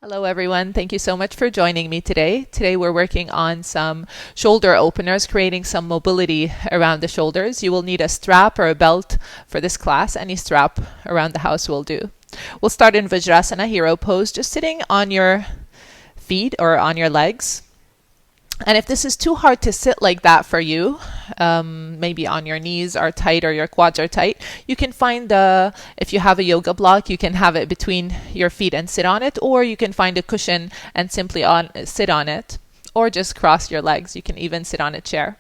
Hello everyone, thank you so much for joining me today. Today we're working on some shoulder openers, creating some mobility around the shoulders. You will need a strap or a belt for this class. Any strap around the house will do. We'll start in Vajrasana, hero pose, just sitting on your feet or on your legs. And if this is too hard to sit like that for you, maybe on your knees are tight or your quads are tight, you can find if you have a yoga block, you can have it between your feet and sit on it, or you can find a cushion and simply sit on it, or just cross your legs. You can even sit on a chair.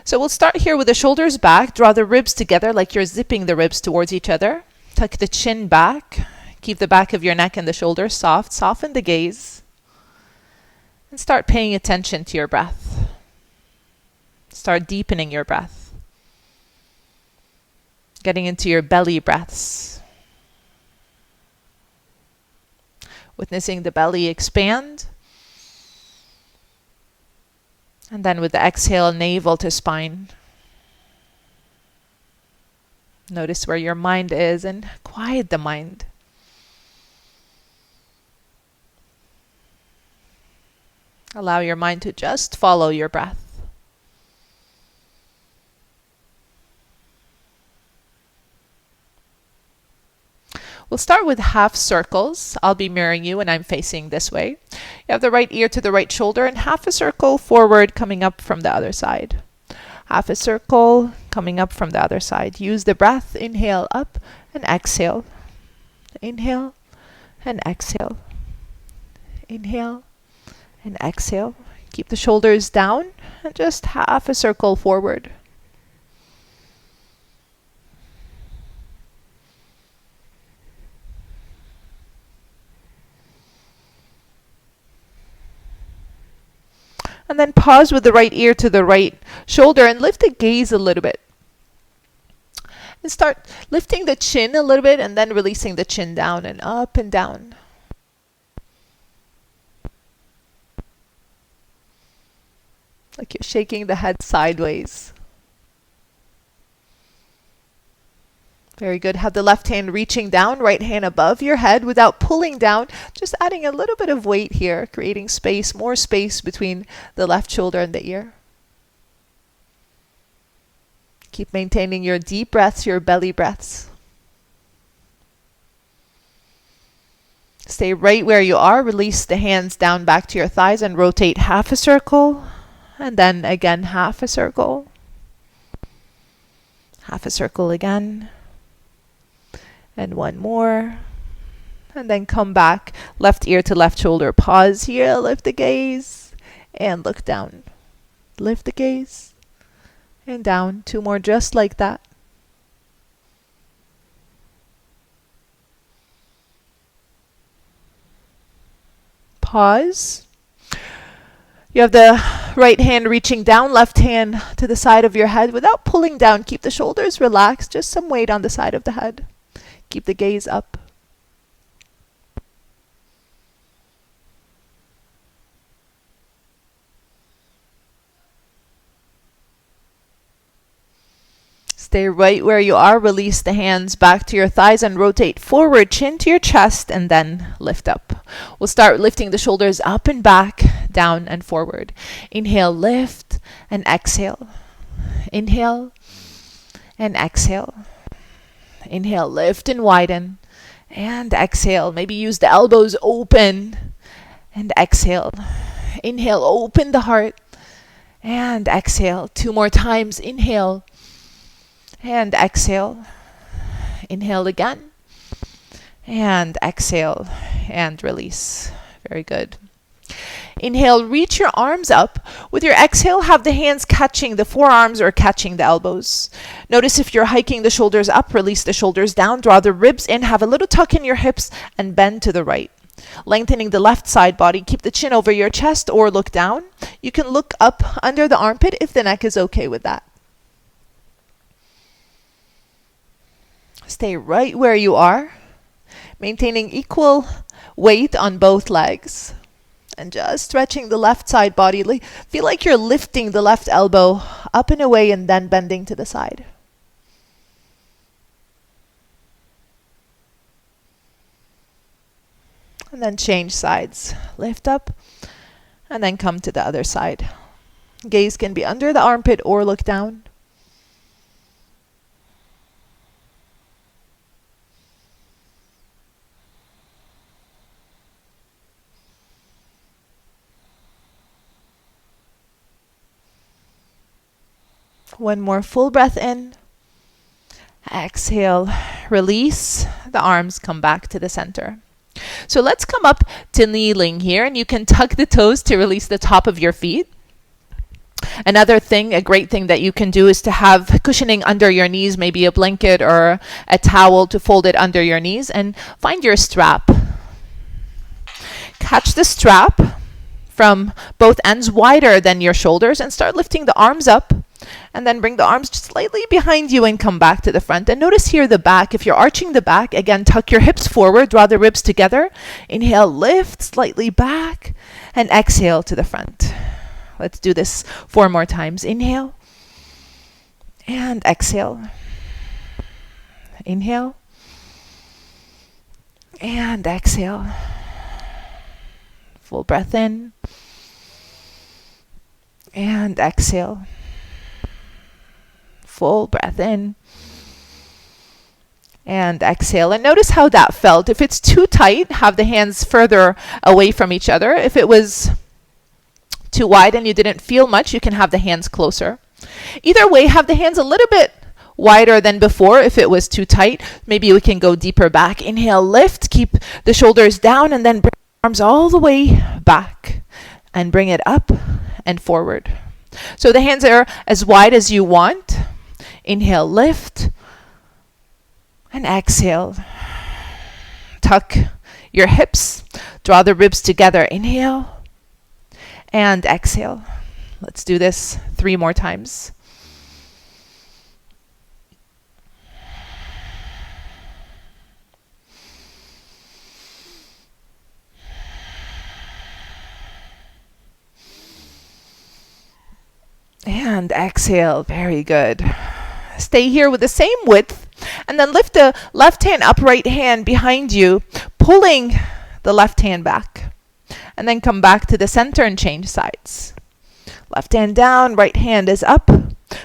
So we'll start here with the shoulders back. Draw the ribs together like you're zipping the ribs towards each other. Tuck the chin back. Keep the back of your neck and the shoulders soft. Soften the gaze. And start paying attention to your breath. Start deepening your breath. Getting into your belly breaths. Witnessing the belly expand. And then with the exhale, navel to spine. Notice where your mind is and quiet the mind. Allow your mind to just follow your breath. We'll start with half circles. I'll be mirroring you and I'm facing this way. You have the right ear to the right shoulder and half a circle forward coming up from the other side. Half a circle coming up from the other side. Use the breath. Inhale up and exhale. Inhale and exhale. Inhale and exhale. Keep the shoulders down and just half a circle forward. And then pause with the right ear to the right shoulder and lift the gaze a little bit. And start lifting the chin a little bit and then releasing the chin down and up and down. Like you're shaking the head sideways. Very good. Have the left hand reaching down, right hand above your head without pulling down. Just adding a little bit of weight here, creating space, more space between the left shoulder and the ear. Keep maintaining your deep breaths, your belly breaths. Stay right where you are. Release the hands down back to your thighs and rotate half a circle. And then again, half a circle. Half a circle again. And one more. And then come back, left ear to left shoulder. Pause here, lift the gaze, and look down. Lift the gaze, and down. Two more just like that. Pause. You have the right hand reaching down, left hand to the side of your head without pulling down. Keep the shoulders relaxed, just some weight on the side of the head. Keep the gaze up. Stay right where you are. Release the hands back to your thighs and rotate forward, chin to your chest, and then lift up. We'll start lifting the shoulders up and back, down and forward. Inhale, lift, and exhale. Inhale, and exhale. Inhale, lift and widen, and exhale. Maybe use the elbows open, and exhale. Inhale, open the heart, and exhale. Two more times. Inhale, and exhale. Inhale again. And exhale. And release. Very good. Inhale, reach your arms up. With your exhale, have the hands catching the forearms or catching the elbows. Notice if you're hiking the shoulders up, release the shoulders down. Draw the ribs in. Have a little tuck in your hips and bend to the right. Lengthening the left side body. Keep the chin over your chest or look down. You can look up under the armpit if the neck is okay with that. Stay right where you are, maintaining equal weight on both legs. And just stretching the left side body. Feel like you're lifting the left elbow up and away and then bending to the side. And then change sides. Lift up and then come to the other side. Gaze can be under the armpit or look down. One more full breath in. Exhale, release. The arms come back to the center. So let's come up to kneeling here, and you can tuck the toes to release the top of your feet. Another thing, a great thing that you can do is to have cushioning under your knees, maybe a blanket or a towel to fold it under your knees, and find your strap. Catch the strap from both ends wider than your shoulders and start lifting the arms up. And then bring the arms just slightly behind you and come back to the front. And notice here the back. If you're arching the back, again, tuck your hips forward, draw the ribs together. Inhale, lift slightly back, and exhale to the front. Let's do this 4 more times. Inhale, and exhale. Inhale, and exhale. Full breath in, and exhale. Full breath in and exhale. And notice how that felt. If it's too tight, have the hands further away from each other. If it was too wide and you didn't feel much, you can have the hands closer. Either way, have the hands a little bit wider than before. If it was too tight, maybe we can go deeper back. Inhale, lift, keep the shoulders down, and then bring the arms all the way back and bring it up and forward. So the hands are as wide as you want. Inhale, lift, and exhale. Tuck your hips, draw the ribs together. Inhale, and exhale. Let's do this 3 more times. And exhale. Very good. Stay here with the same width, and then lift the left hand up, right hand behind you, pulling the left hand back. And then come back to the center and change sides. Left hand down, right hand is up.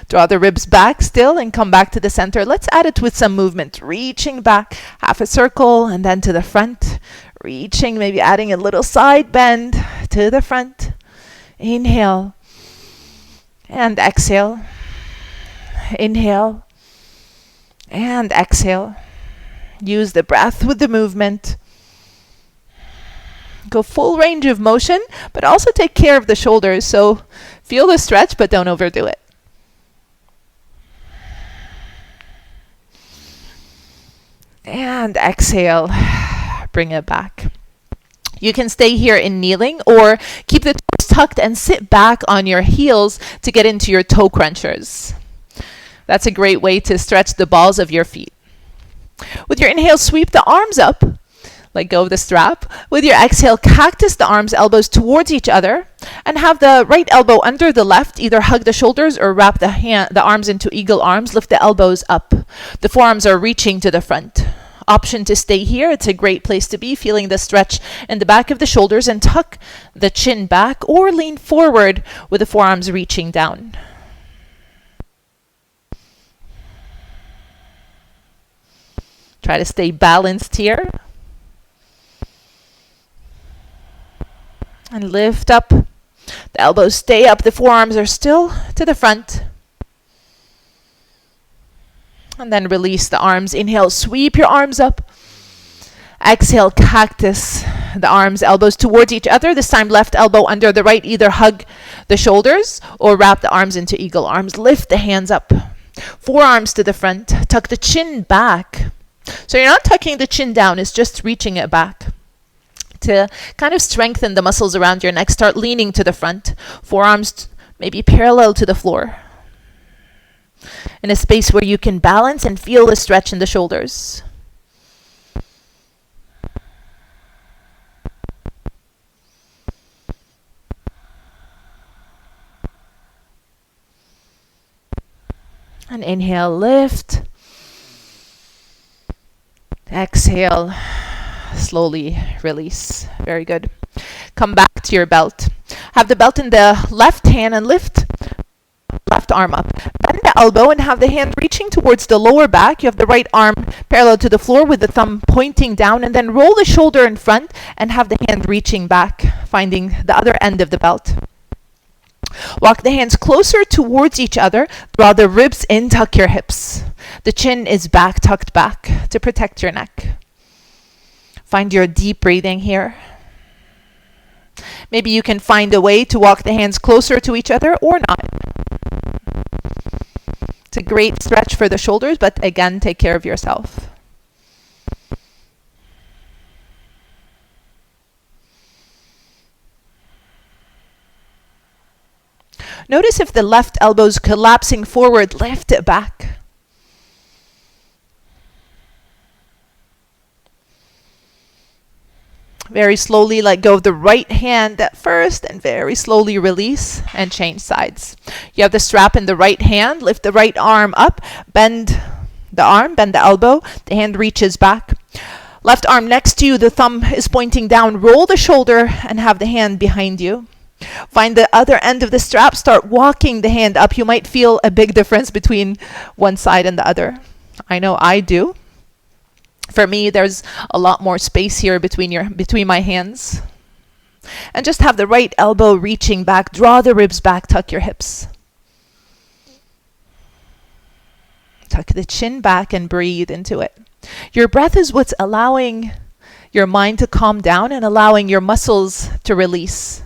Draw the ribs back still and come back to the center. Let's add it with some movement. Reaching back, half a circle, and then to the front. Reaching, maybe adding a little side bend to the front. Inhale. And exhale. Inhale and exhale. Use the breath with the movement. Go full range of motion, but also take care of the shoulders. So feel the stretch, but don't overdo it. And exhale. Bring it back. You can stay here in kneeling or keep the toes tucked and sit back on your heels to get into your toe crunchers. That's a great way to stretch the balls of your feet. With your inhale, sweep the arms up. Let go of the strap. With your exhale, cactus the arms, elbows towards each other, and have the right elbow under the left. Either hug the shoulders or wrap the arms into eagle arms. Lift the elbows up. The forearms are reaching to the front. Option to stay here. It's a great place to be, feeling the stretch in the back of the shoulders, and tuck the chin back or lean forward with the forearms reaching down. Try to stay balanced here. And lift up. The elbows stay up. The forearms are still to the front. And then release the arms. Inhale, sweep your arms up. Exhale, cactus the arms, elbows towards each other. This time left elbow under the right. Either hug the shoulders or wrap the arms into eagle arms. Lift the hands up. Forearms to the front. Tuck the chin back. So you're not tucking the chin down, it's just reaching it back. To kind of strengthen the muscles around your neck, start leaning to the front. Forearms maybe parallel to the floor. In a space where you can balance and feel the stretch in the shoulders. And inhale, lift. Exhale, slowly release. Very good. Come back to your belt. Have the belt in the left hand and lift left arm up. Bend the elbow and have the hand reaching towards the lower back. You have the right arm parallel to the floor with the thumb pointing down, and then roll the shoulder in front and have the hand reaching back, finding the other end of the belt. Walk the hands closer towards each other. Draw the ribs in, tuck your hips. The chin is back, tucked back to protect your neck. Find your deep breathing here. Maybe you can find a way to walk the hands closer to each other or not. It's a great stretch for the shoulders, but again, take care of yourself. Notice if the left elbow is collapsing forward, lift it back. Very slowly let go of the right hand at first and very slowly release and change sides. You have the strap in the right hand. Lift the right arm up. Bend the arm, bend the elbow. The hand reaches back. Left arm next to you. The thumb is pointing down. Roll the shoulder and have the hand behind you. Find the other end of the strap. Start walking the hand up. You might feel a big difference between one side and the other. I know I do. For me, there's a lot more space here between my hands. And just have the right elbow reaching back. Draw the ribs back. Tuck your hips. Tuck the chin back and breathe into it. Your breath is what's allowing your mind to calm down and allowing your muscles to release.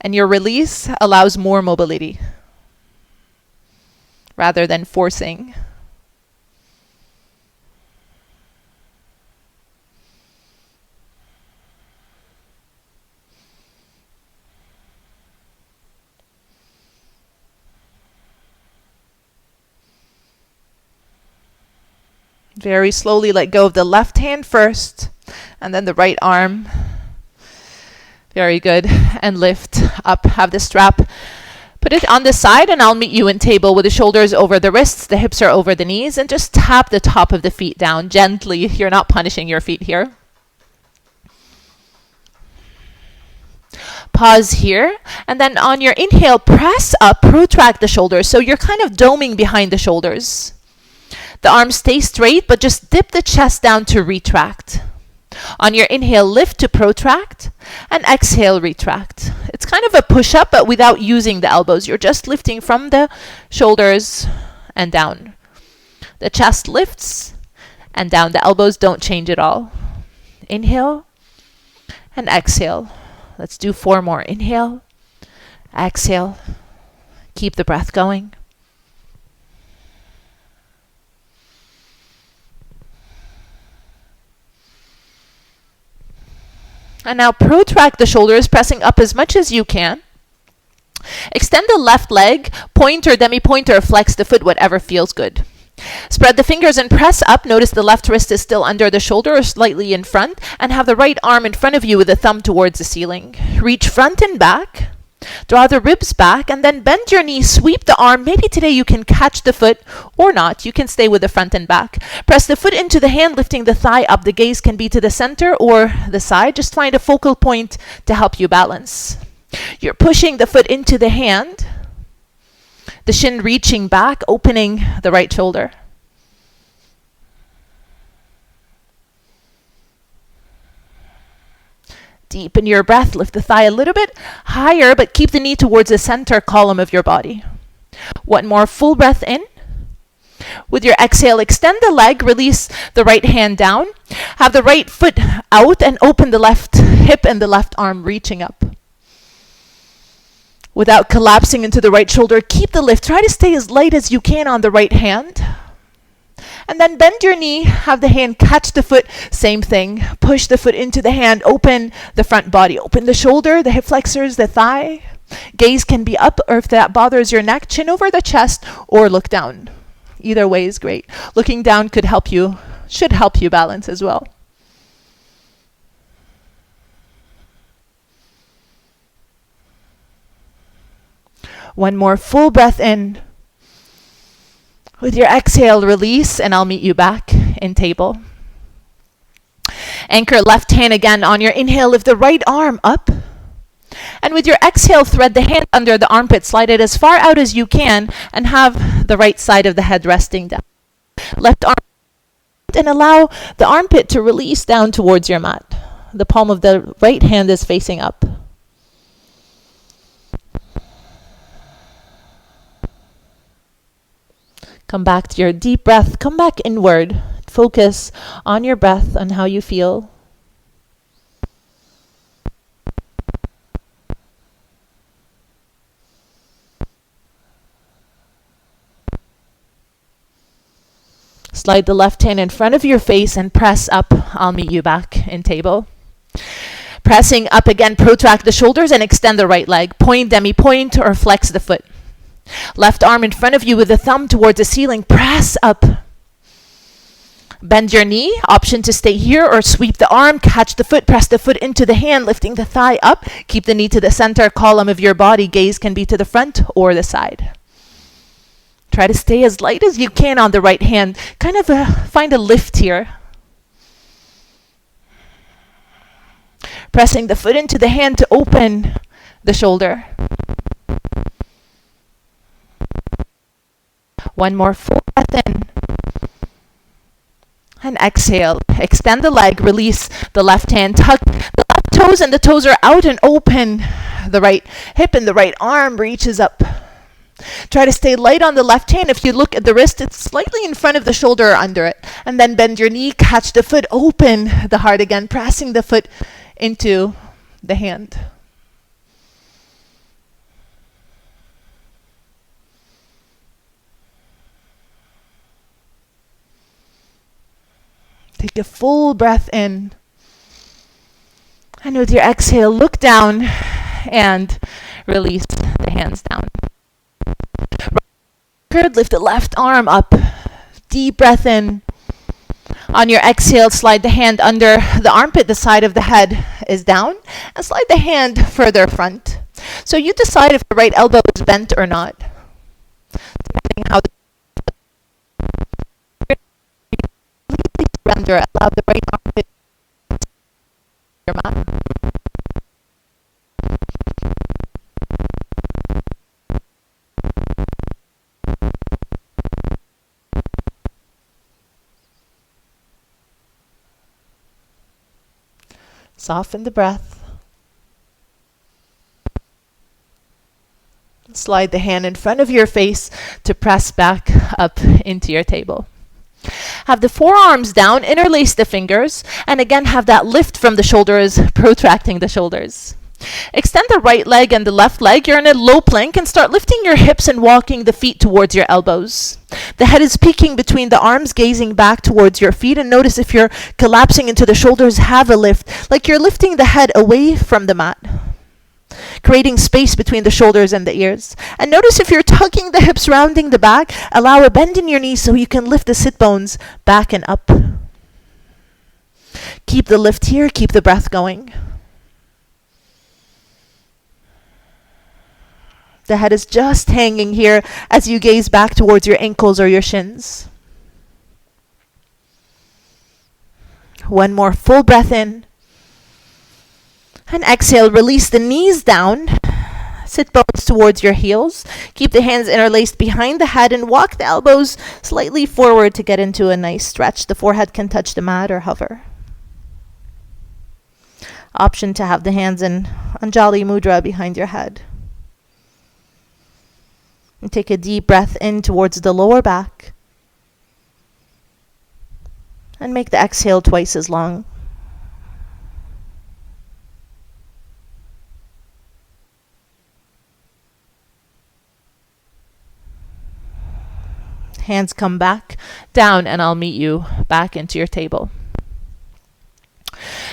And your release allows more mobility rather than forcing. Very slowly let go of the left hand first, and then the right arm. Very good. And lift up. Have the strap. Put it on the side, and I'll meet you in table with the shoulders over the wrists, the hips are over the knees, and just tap the top of the feet down gently. You're not punishing your feet here. Pause here, and then on your inhale, press up, protract the shoulders. So you're kind of doming behind the shoulders. The arms stay straight, but just dip the chest down to retract. On your inhale, lift to protract, and exhale, retract. It's kind of a push-up, but without using the elbows. You're just lifting from the shoulders and down. The chest lifts and down. The elbows don't change at all. Inhale and exhale. Let's do 4 more. Inhale, exhale. Keep the breath going. And now protract the shoulders, pressing up as much as you can. Extend the left leg, pointer, demi-pointer, flex the foot, whatever feels good. Spread the fingers and press up. Notice the left wrist is still under the shoulder or slightly in front, and have the right arm in front of you with the thumb towards the ceiling. Reach front and back. Draw the ribs back, and then bend your knee, sweep the arm. Maybe today you can catch the foot or not. You can stay with the front and back. Press the foot into the hand, lifting the thigh up. The gaze can be to the center or the side. Just find a focal point to help you balance. You're pushing the foot into the hand. The shin reaching back, opening the right shoulder. Deepen your breath. Lift the thigh a little bit higher, but keep the knee towards the center column of your body. One more full breath in. With your exhale, extend the leg. Release the right hand down. Have the right foot out and open the left hip and the left arm reaching up. Without collapsing into the right shoulder, keep the lift. Try to stay as light as you can on the right hand. And then bend your knee, have the hand catch the foot, same thing. Push the foot into the hand, open the front body. Open the shoulder, the hip flexors, the thigh. Gaze can be up, or if that bothers your neck, chin over the chest or look down. Either way is great. Looking down should help you balance as well. One more full breath in. With your exhale, release, and I'll meet you back in table. Anchor left hand again on your inhale. Lift the right arm up. And with your exhale, thread the hand under the armpit. Slide it as far out as you can and have the right side of the head resting down. Left arm and allow the armpit to release down towards your mat. The palm of the right hand is facing up. Come back to your deep breath. Come back inward. Focus on your breath, on how you feel. Slide the left hand in front of your face and press up. I'll meet you back in table. Pressing up again, protract the shoulders and extend the right leg. Point, demi-point, or flex the foot. Left arm in front of you with the thumb towards the ceiling. Press up. Bend your knee. Option to stay here or sweep the arm. Catch the foot. Press the foot into the hand, lifting the thigh up. Keep the knee to the center column of your body. Gaze can be to the front or the side. Try to stay as light as you can on the right hand. Kind of find a lift here. Pressing the foot into the hand to open the shoulder. One more full breath in. And exhale. Extend the leg. Release the left hand. Tuck the left toes and the toes are out and open. The right hip and the right arm reaches up. Try to stay light on the left hand. If you look at the wrist, it's slightly in front of the shoulder or under it. And then bend your knee. Catch the foot. Open the heart again. Pressing the foot into the hand. Take a full breath in. And with your exhale, look down and release the hands down. Lift the left arm up. Deep breath in. On your exhale, slide the hand under the armpit. The side of the head is down. And slide the hand further front. So you decide if the right elbow is bent or not. Depending how surrender, allow the right armpit to your mat. Soften the breath. Slide the hand in front of your face to press back up into your table. Have the forearms down, interlace the fingers, and again have that lift from the shoulders, protracting the shoulders. Extend the right leg and the left leg. You're in a low plank and start lifting your hips and walking the feet towards your elbows. The head is peeking between the arms, gazing back towards your feet. And notice if you're collapsing into the shoulders, have a lift, like you're lifting the head away from the mat, creating space between the shoulders and the ears. And notice if you're tucking the hips, rounding the back, allow a bend in your knees so you can lift the sit bones back and up. Keep the lift here, keep the breath going. The head is just hanging here as you gaze back towards your ankles or your shins. One more full breath in. And exhale, release the knees down. Sit bones towards your heels. Keep the hands interlaced behind the head and walk the elbows slightly forward to get into a nice stretch. The forehead can touch the mat or hover. Option to have the hands in Anjali Mudra behind your head. And take a deep breath in towards the lower back. And make the exhale twice as long. Hands come back down and I'll meet you back into your table.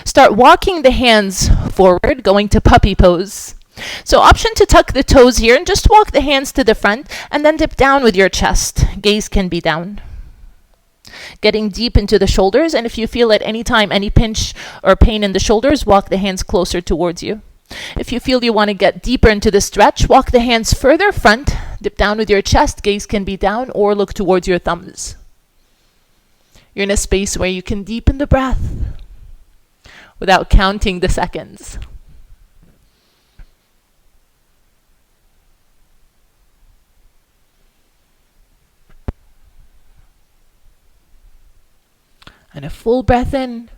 Start walking the hands forward, going to puppy pose. So option to tuck the toes here and just walk the hands to the front and then dip down with your chest. Gaze can be down. Getting deep into the shoulders, and if you feel at any time any pinch or pain in the shoulders, walk the hands closer towards you. If you feel you want to get deeper into the stretch, walk the hands further front, dip down with your chest. Gaze can be down or look towards your thumbs. You're in a space where you can deepen the breath. without counting the seconds. And a full breath in.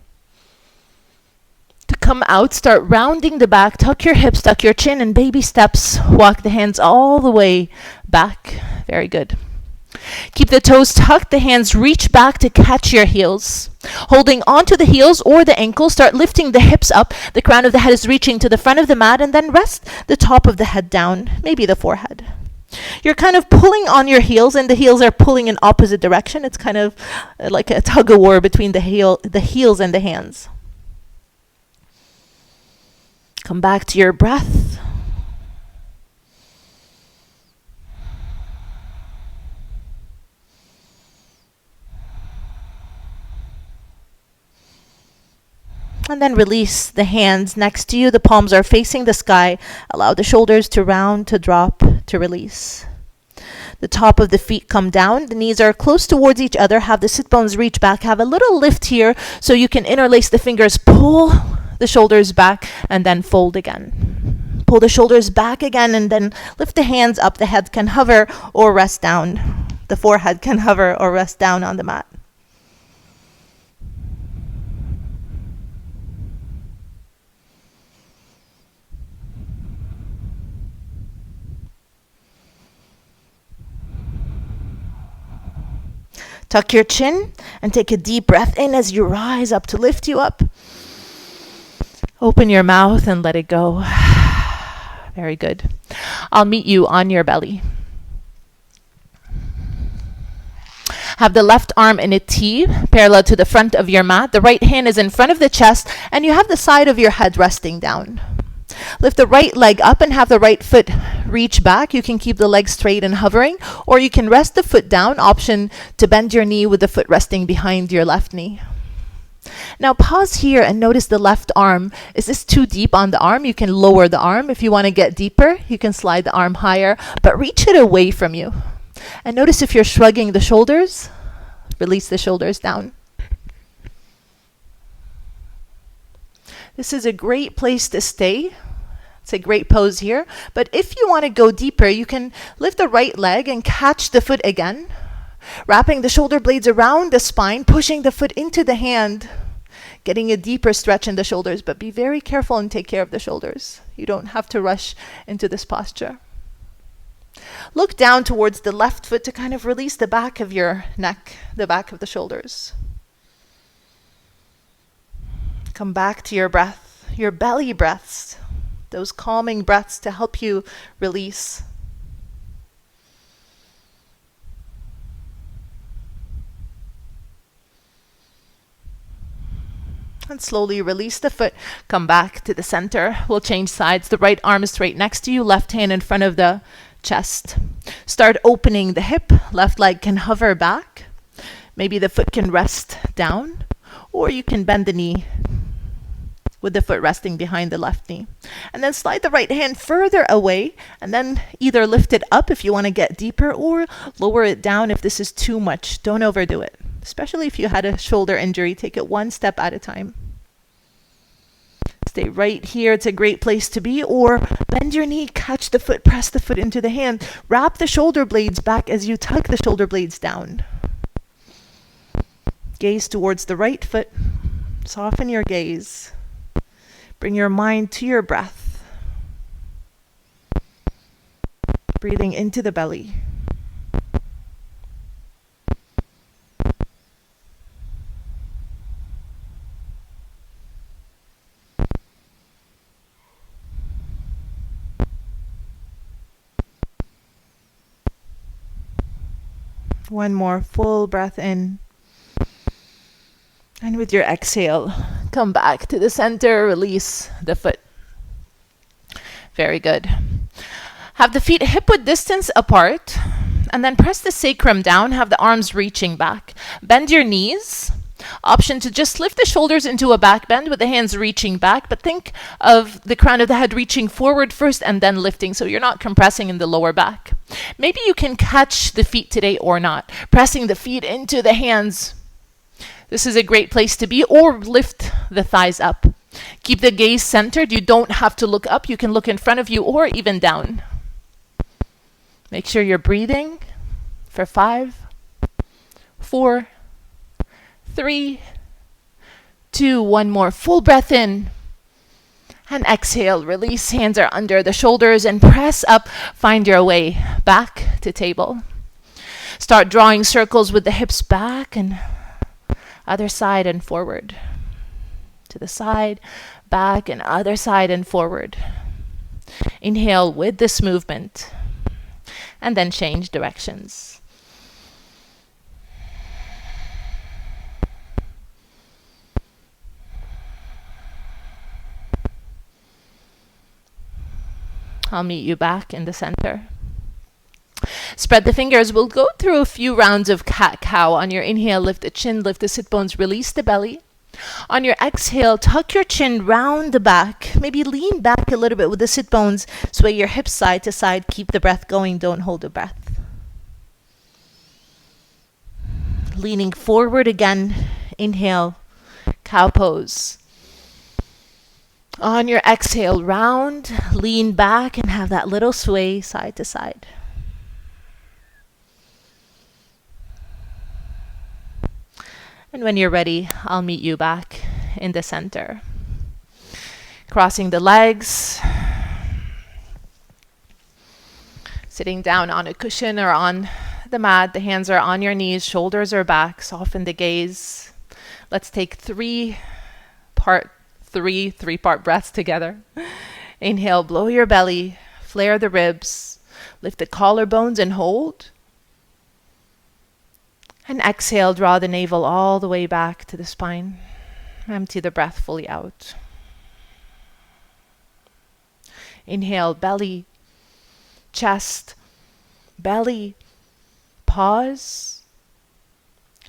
To come out, start rounding the back, tuck your hips, tuck your chin, and baby steps. Walk the hands all the way back. Very good. Keep the toes tucked, the hands reach back to catch your heels. Holding onto the heels or the ankles, start lifting the hips up. The crown of the head is reaching to the front of the mat, and then rest the top of the head down, maybe the forehead. You're kind of pulling on your heels, and the heels are pulling in opposite direction. It's kind of like a tug-of-war between the heels and the hands. Come back to your breath. And then release the hands next to you. The palms are facing the sky. Allow the shoulders to round, to drop, to release. The top of the feet come down. The knees are close towards each other. Have the sit bones reach back. Have a little lift here so you can interlace the fingers. Pull the shoulders back and then fold again. Pull the shoulders back again and then lift the hands up. The head can hover or rest down. The forehead can hover or rest down on the mat. Tuck your chin and take a deep breath in as you rise up to lift you up. Open your mouth and let it go. Very good. I'll meet you on your belly. Have the left arm in a T, parallel to the front of your mat. The right hand is in front of the chest, and you have the side of your head resting down. Lift the right leg up and have the right foot reach back. You can keep the leg straight and hovering, or you can rest the foot down. Option to bend your knee with the foot resting behind your left knee. Now pause here and notice the left arm. Is this too deep on the arm? You can lower the arm. If you want to get deeper, you can slide the arm higher, but reach it away from you. And notice if you're shrugging the shoulders, release the shoulders down. This is a great place to stay. It's a great pose here. But if you want to go deeper, you can lift the right leg and catch the foot again. Wrapping the shoulder blades around the spine, pushing the foot into the hand, getting a deeper stretch in the shoulders. But be very careful and take care of the shoulders. You don't have to rush into this posture. Look down towards the left foot to kind of release the back of your neck, the back of the shoulders. Come back to your breath, your belly breaths, those calming breaths to help you release. And slowly release the foot. Come back to the center. We'll change sides. The right arm is straight next to you, left hand in front of the chest. Start opening the hip. Left leg can hover back. Maybe the foot can rest down, or you can bend the knee with the foot resting behind the left knee. And then slide the right hand further away, and then either lift it up if you want to get deeper, or lower it down if this is too much. Don't overdo it. Especially if you had a shoulder injury, take it one step at a time. Stay right here. It's a great place to be. Or bend your knee, catch the foot, press the foot into the hand. Wrap the shoulder blades back as you tuck the shoulder blades down. Gaze towards the right foot. Soften your gaze. Bring your mind to your breath. Breathing into the belly. One more full breath in. And with your exhale, come back to the center, release the foot. Very good. Have the feet hip-width distance apart, and then press the sacrum down, have the arms reaching back. Bend your knees. Option to just lift the shoulders into a back bend with the hands reaching back, but think of the crown of the head reaching forward first and then lifting, so you're not compressing in the lower back. Maybe you can catch the feet today or not, pressing the feet into the hands. This is a great place to be, or lift the thighs up. Keep the gaze centered. You don't have to look up. You can look in front of you or even down. Make sure you're breathing for 5, 4, 3, 2, one more. Full breath in. And exhale. Release. Hands are under the shoulders and press up. Find your way back to table. Start drawing circles with the hips back and other side and forward. To the side, back, and other side and forward. Inhale with this movement. And then change directions. I'll meet you back in the center. Spread the fingers. We'll go through a few rounds of cat-cow. On your inhale, lift the chin, lift the sit bones, release the belly. On your exhale, tuck your chin round the back. Maybe lean back a little bit with the sit bones. Sway your hips side to side. Keep the breath going. Don't hold the breath. Leaning forward again. Inhale, cow pose. On your exhale, round, lean back, and have that little sway side to side. And when you're ready, I'll meet you back in the center. Crossing the legs. Sitting down on a cushion or on the mat. The hands are on your knees, shoulders are back. Soften the gaze. Let's take three-part breaths together. Inhale, blow your belly, flare the ribs, lift the collarbones and hold. And exhale, draw the navel all the way back to the spine. Empty the breath fully out. Inhale, belly, chest, belly, pause.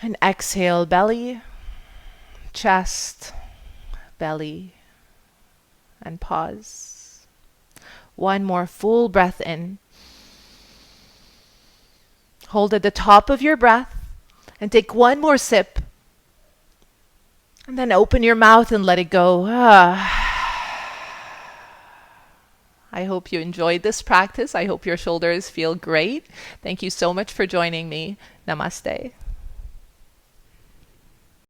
And exhale, belly, chest, belly, and pause. One more full breath in. Hold at the top of your breath and take one more sip. And then open your mouth and let it go. I hope you enjoyed this practice. I hope your shoulders feel great. Thank you so much for joining me. Namaste.